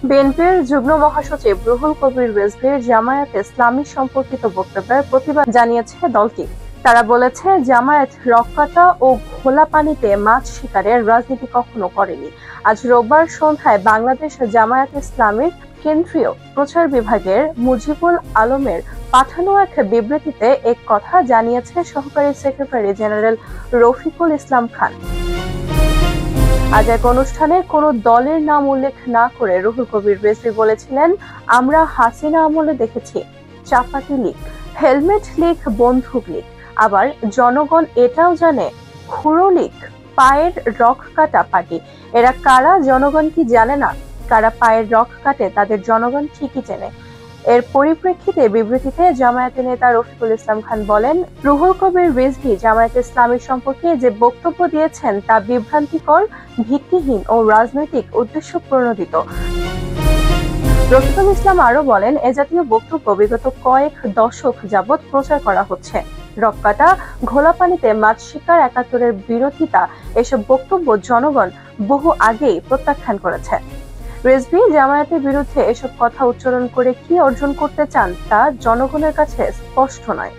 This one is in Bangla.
বিএনপির যুগ্ম মহাসচিব রুহুল কবির রিজভীর জামায়াত ইসলামী সম্পর্কিত বক্তব্যের প্রতিবাদ জানিয়েছে দলটি। তারা বলেছে, জামায়াত রক্কাতা ও ঘোলা পানিতে মাছ শিকারের রাজনীতি কখনো করেনি। আজ রোববার সন্ধ্যায় বাংলাদেশ জামায়াত ইসলামীর কেন্দ্রীয় প্রচার বিভাগের মুজিবুল আলমের পাঠানো এক বিবৃতিতে এক কথা জানিয়েছে সহকারী সেক্রেটারি জেনারেল রফিকুল ইসলাম খান। আজ এক অনুষ্ঠানে কোনো দলের নাম উল্লেখ না করে রুহুল কবির রিজভী বলেছিলেন, আমরা হাসিনা আমলে দেখেছি চাপাতি লীগ, হেলমেট লীগ, বন্দুক লীগ, আবার জনগণ এটাও জানে খুঁড়ো লীগ, পায়ের রক কাটা পার্টি। এরা কারা জনগণ কি জানে না? কারা পায়ের রক কাটে তাদের জনগণ ঠিকই চেনে। এর পরিপ্রেক্ষিতে বিবৃতিতে জামায়াতের নেতা রফিকুল ইসলাম খান বলেন, রুহুল কবির রিজভী জামায়াত ইসলামী সম্পর্কে যে বক্তব্য দিয়েছেন তা বিভ্রান্তিকর, ভিত্তিহীন ও রাজনৈতিক উদ্দেশ্য প্রণোদিত। রফিকুল ইসলাম আরো বলেন, এ জাতীয় বক্তব্য বিগত কয়েক দশক যাবৎ প্রচার করা হচ্ছে। রক্কাটা, ঘোলা পানিতে মাছ শিকার, ৭১-এর বিরোধিতা, এসব বক্তব্য জনগণ বহু আগেই প্রত্যাখ্যান করেছে। রিজভী জামায়াতের বিরুদ্ধে এসব কথা উচ্চারণ করে কি অর্জন করতে চান তা জনগণের কাছে স্পষ্ট নয়।